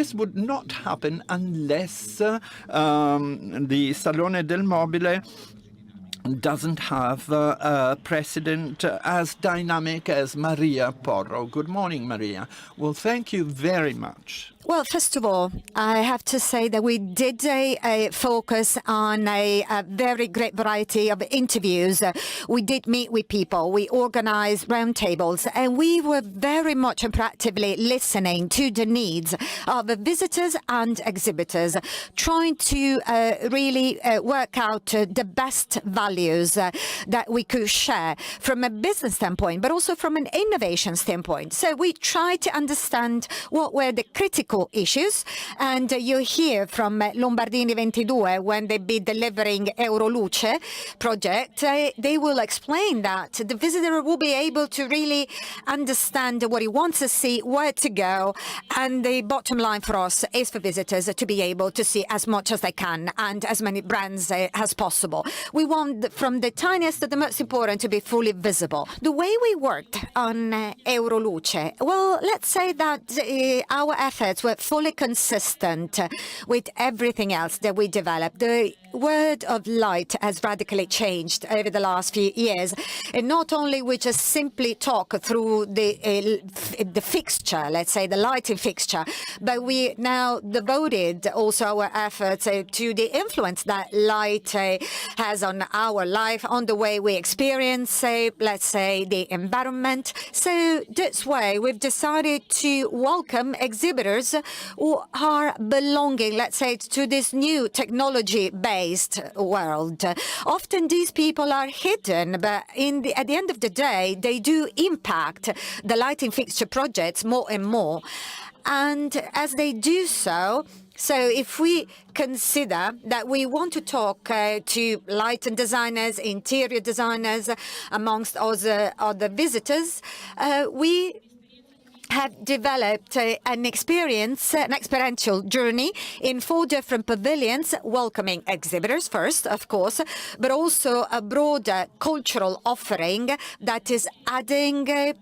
this would not happen unless the Salone del Mobile doesn't have a president as dynamic as Maria Porro. Good morning, Maria. Well, thank you very much. Well, first of all, I have to say that we did a focus on a very great variety of interviews. We did meet with people, we organized roundtables, and we were very much and proactively listening to the needs of visitors and exhibitors, trying to really work out the best values that we could share from a business standpoint, but also from an innovation standpoint. So we tried to understand what were the critical issues, and you hear from Lombardini 22 when they be delivering Euroluce project, they will explain that the visitor will be able to really understand what he wants to see, where to go, and the bottom line for us is for visitors to be able to see as much as they can and as many brands as possible. We want from the tiniest to the most important to be fully visible. The way we worked on Euroluce, well, let's say that our efforts were fully consistent with everything else that we developed. The word of light has radically changed over the last few years. And not only we just simply talk through the fixture, let's say the lighting fixture, but we now devoted also our efforts to the influence that light has on our life, on the way we experience, let's say, the environment. So this way, we've decided to welcome exhibitors who are belonging, let's say, to this new technology-based world. Often these people are hidden, but at the end of the day, they do impact the lighting fixture projects more and more. And as they do so, if we consider that we want to talk to lighting designers, interior designers, amongst other visitors, we have developed an experiential journey in 4 different pavilions, welcoming exhibitors first, of course, but also a broader cultural offering that is adding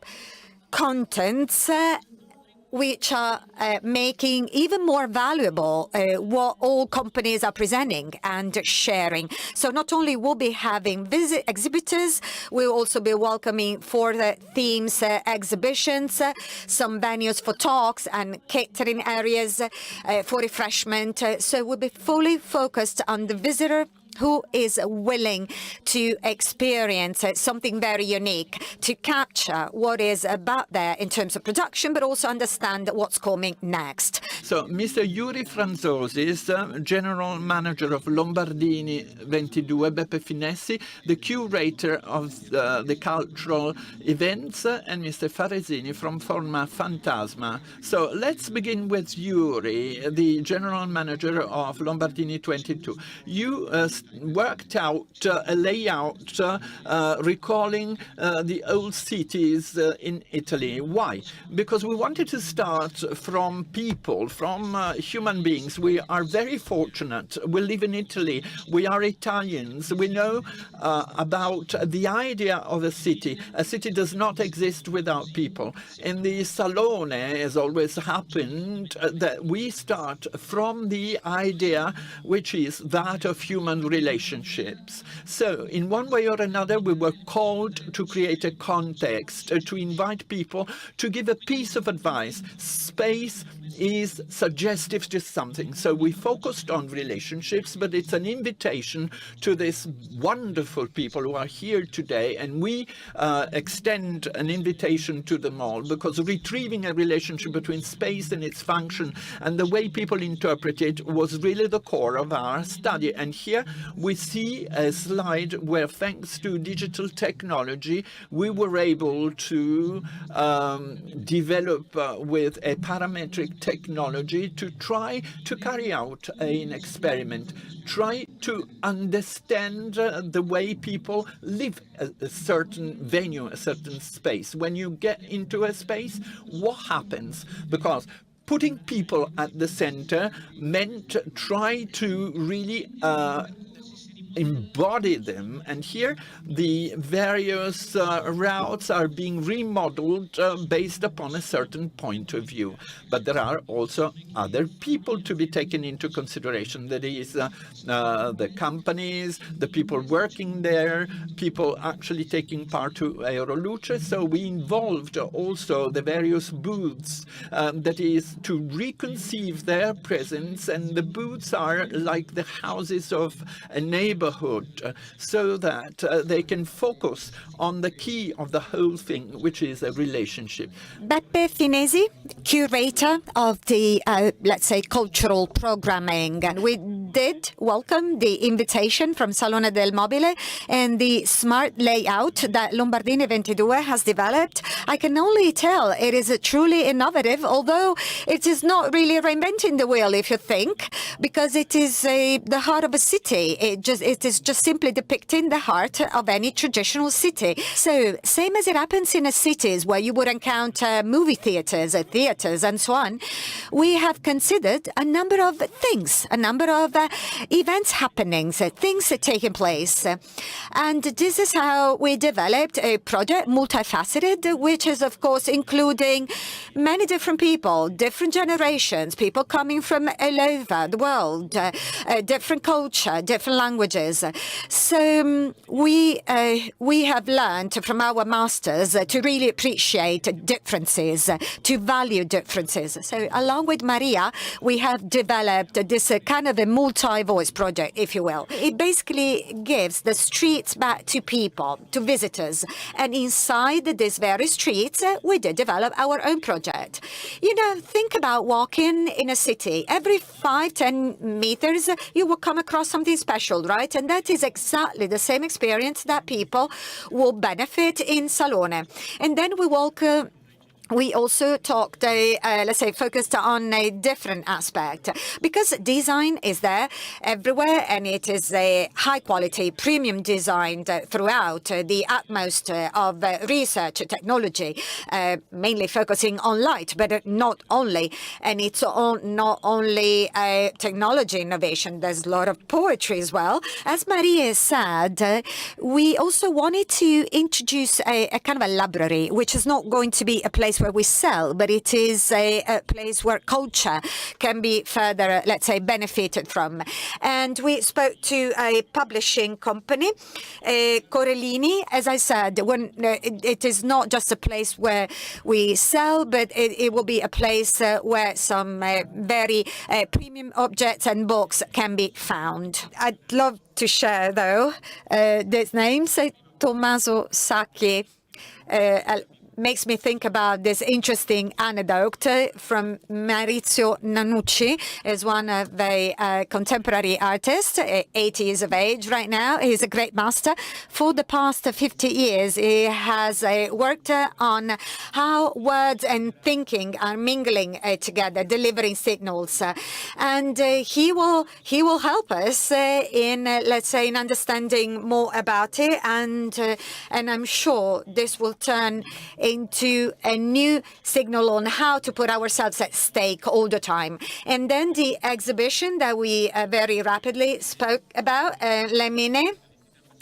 contents which are making even more valuable what all companies are presenting and sharing. So not only will be having exhibitors, we'll also be welcoming for the themes exhibitions, some venues for talks and catering areas for refreshment. So we'll be fully focused on the visitor who is willing to experience something very unique, to capture what is about there in terms of production, but also understand what's coming next. So, Mr. Yuri Franzosis, General Manager of Lombardini 22, Beppe Finessi, the curator of the cultural events, and Mr. Faresini from Forma Fantasma. So, let's begin with Yuri, the General Manager of Lombardini 22. You worked out a layout recalling the old cities in Italy. Why? Because we wanted to start from people, from human beings. We are very fortunate. We live in Italy. We are Italians. We know about the idea of a city. A city does not exist without people. In the Salone, as always happened, that we start from the idea which is that of human relationships. So in one way or another, we were called to create a context, to invite people to give a piece of advice. Space is suggestive to something. So we focused on relationships, but it's an invitation to these wonderful people who are here today. And we extend an invitation to them all, because retrieving a relationship between space and its function and the way people interpret it was really the core of our study. And here we see a slide where, thanks to digital technology, we were able to develop with a parametric technology to try to carry out an experiment, try to understand the way people live a certain venue, a certain space. When you get into a space, what happens? Because putting people at the center meant try to really embody them. And here the various routes are being remodeled based upon a certain point of view. But there are also other people to be taken into consideration. That is the companies, the people working there, people actually taking part to Euroluce. So we involved also the various booths, that is to reconceive their presence. And the booths are like the houses of a neighborhood, so that they can focus on the key of the whole thing, which is a relationship. Beppe Finesi, curator of the, let's say, cultural programming. And we did welcome the invitation from Salone del Mobile and the smart layout that Lombardini 22 has developed. I can only tell it is truly innovative, although it is not really reinventing the wheel, if you think, because it is the heart of a city. It is just simply depicting the heart of any traditional city. So, same as it happens in cities where you would encounter movie theaters, and so on, we have considered a number of things, a number of events happenings, things taking place. And this is how we developed a project, multifaceted, which is, of course, including many different people, different generations, people coming from all over the world, different culture, different languages. So we have learned from our masters to really appreciate differences, to value differences. So along with Maria, we have developed this kind of a multi-voice project, if you will. It basically gives the streets back to people, to visitors. And inside these very streets, we did develop our own project. You know, think about walking in a city. Every 5-10 meters, you will come across something special, right? And that is exactly the same experience that people will benefit in Salone. And then we also talked, let's say, focused on a different aspect, because design is there everywhere, and it is a high-quality, premium design throughout the utmost of research technology, mainly focusing on light, but not only. And it's not only technology innovation. There's a lot of poetry as well. As Maria said, we also wanted to introduce a kind of a library, which is not going to be a place where we sell, but it is a place where culture can be further, let's say, benefited from. And we spoke to a publishing company, Corellini. As I said, when it is not just a place where we sell, but it will be a place where some very premium objects and books can be found. I'd love to share, though, these names. Tommaso Sacchi makes me think about this interesting anecdote from Maurizio Nanucci, is one of the contemporary artists, 80 years of age right now. He's a great master. For the past 50 years, he has worked on how words and thinking are mingling together, delivering signals. And he will help us in, let's say, in understanding more about it. And I'm sure this will turn into a new signal on how to put ourselves at stake all the time. And then the exhibition that we very rapidly spoke about, Lemine,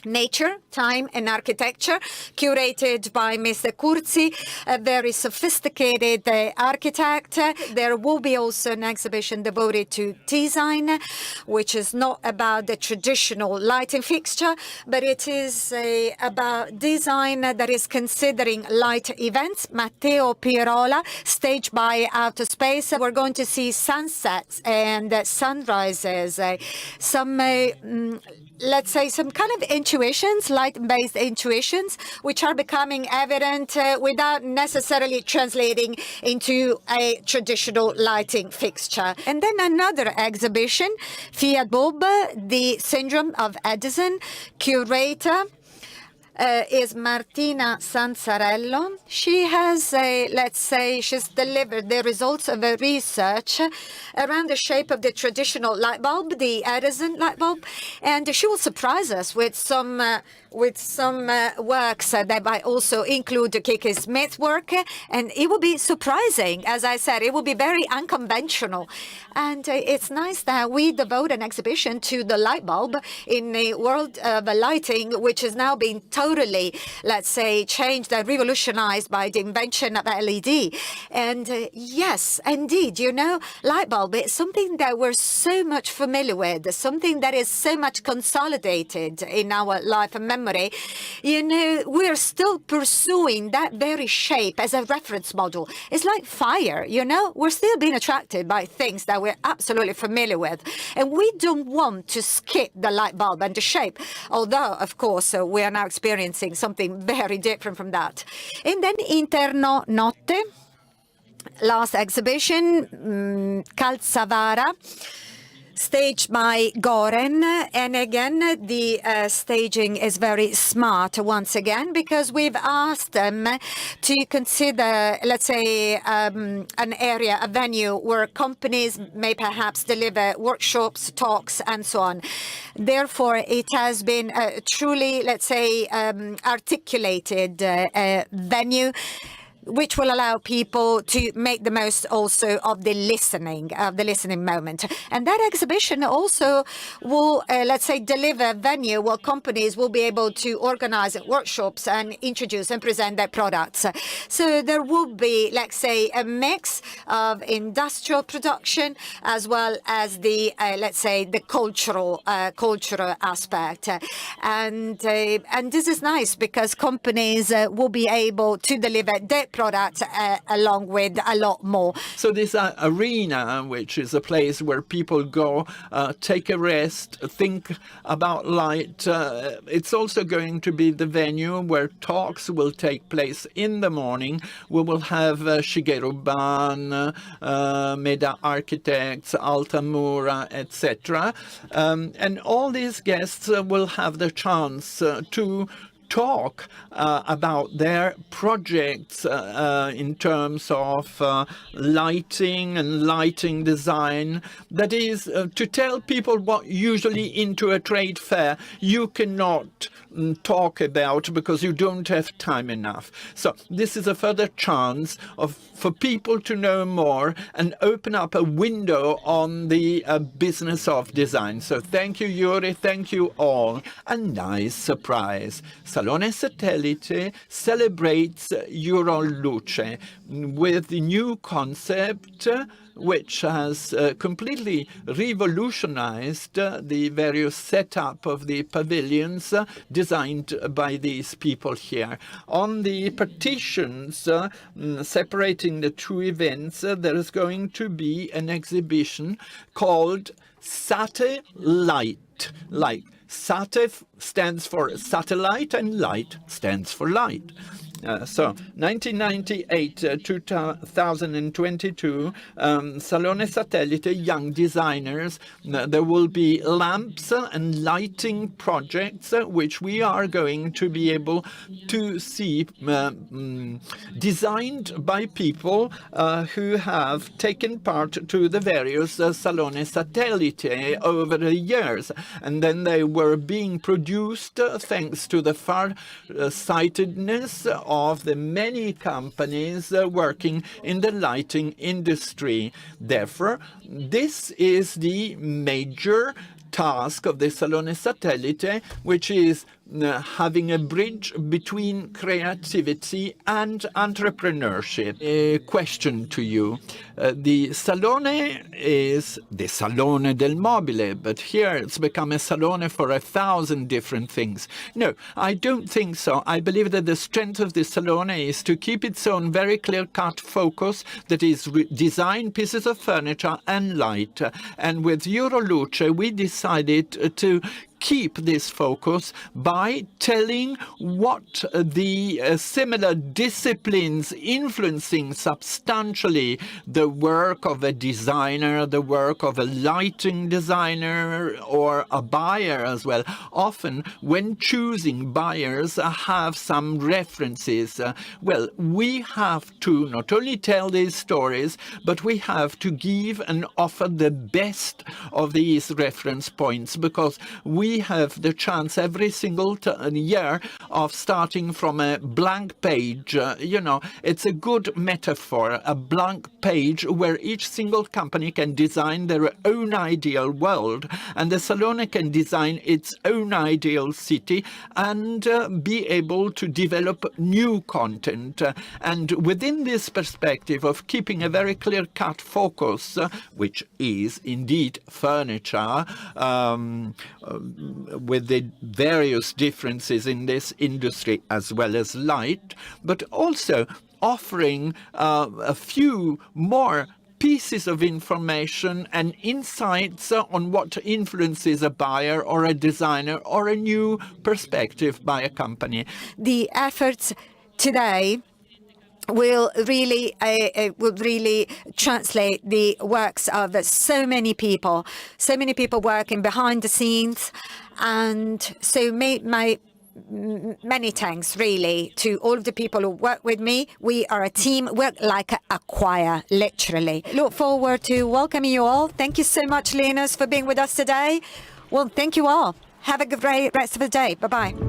Nature, Time and Architecture, curated by Mr. Curzi, a very sophisticated architect. There will be also an exhibition devoted to design, which is not about the traditional lighting fixture, but it is about design that is considering light events. Matteo Pirola, staged by Outer Space. We're going to see sunsets and sunrises, some let's say, some kind of intuitions, light-based intuitions, which are becoming evident without necessarily translating into a traditional lighting fixture. And then another exhibition, Fiat Bob, The Syndrome of Edison, curator is Martina Sanzarello. She has she's delivered the results of a research around the shape of the traditional light bulb, the Edison light bulb, and she will surprise us with some works that might also include Kiki Smith's work, and it will be surprising. As I said, it will be very unconventional, and it's nice that we devote an exhibition to the light bulb in a world of lighting, which is now being totally, let's say, changed and revolutionized by the invention of LED. And yes, indeed, you know, light bulb is something that we're so much familiar with, something that is so much consolidated in our life and memory. You know, we're still pursuing that very shape as a reference model. It's like fire, you know, we're still being attracted by things that we're absolutely familiar with. And we don't want to skip the light bulb and the shape, although, of course, we are now experiencing something very different from that. And then Interno Notte, last exhibition, Calzavara, staged by Goren. And again, the staging is very smart once again, because we've asked them to consider, let's say, an area, a venue where companies may perhaps deliver workshops, talks, and so on. Therefore, it has been a truly, let's say, articulated venue, which will allow people to make the most also of the listening moment. And that exhibition also will, let's say, deliver a venue where companies will be able to organize workshops and introduce and present their products. So there will be, let's say, a mix of industrial production as well as the, let's say, the cultural aspect. And this is nice because companies will be able to deliver their products along with a lot more. So this arena, which is a place where people go, take a rest, think about light, it's also going to be the venue where talks will take place in the morning. We will have Shigeru Ban, Meda Architects, Altamura, etc. And all these guests will have the chance to talk about their projects in terms of lighting and lighting design. That is, to tell people what usually into a trade fair you cannot talk about because you don't have time enough. So this is a further chance for people to know more and open up a window on the business of design. So thank you, Yuri. Thank you all. A nice surprise. Salone Satellite celebrates Euroluce with the new concept which has completely revolutionized the various setup of the pavilions designed by these people here. On the partitions separating the two events, there is going to be an exhibition called Satellite. Like Sate stands for satellite and light stands for light. So 1998 2022, Salone Satellite, young designers. There will be lamps and lighting projects which we are going to be able to see designed by people who have taken part to the various Salone Satellite over the years. And then they were being produced thanks to the far-sightedness of the many companies working in the lighting industry. Therefore, this is the major task of the Salone Satellite, which is having a bridge between creativity and entrepreneurship. A question to you. The Salone is the Salone del Mobile, but here it's become a Salone for 1,000 different things. No, I don't think so. I believe that the strength of the Salone is to keep its own very clear-cut focus, that is design, pieces of furniture and light. And with Euroluce, we decided to keep this focus by telling what the similar disciplines influencing substantially the work of a designer, the work of a lighting designer, or a buyer as well. Often, when choosing buyers, have some references. Well, we have to not only tell these stories, but we have to give and offer the best of these reference points, because we have the chance every single year of starting from a blank page. You know, it's a good metaphor, a blank page where each single company can design their own ideal world, and the Salone can design its own ideal city and be able to develop new content. And within this perspective of keeping a very clear-cut focus, which is indeed furniture, with the various differences in this industry as well as light, but also offering a few more pieces of information and insights on what influences a buyer or a designer or a new perspective by a company. The efforts today will really translate the works of so many people working behind the scenes. And so many thanks really to all of the people who work with me. We are a team, work like a choir, literally. Look forward to welcoming you all. Thank you so much, Linus, for being with us today. Well, thank you all. Have a great rest of the day. Bye-bye.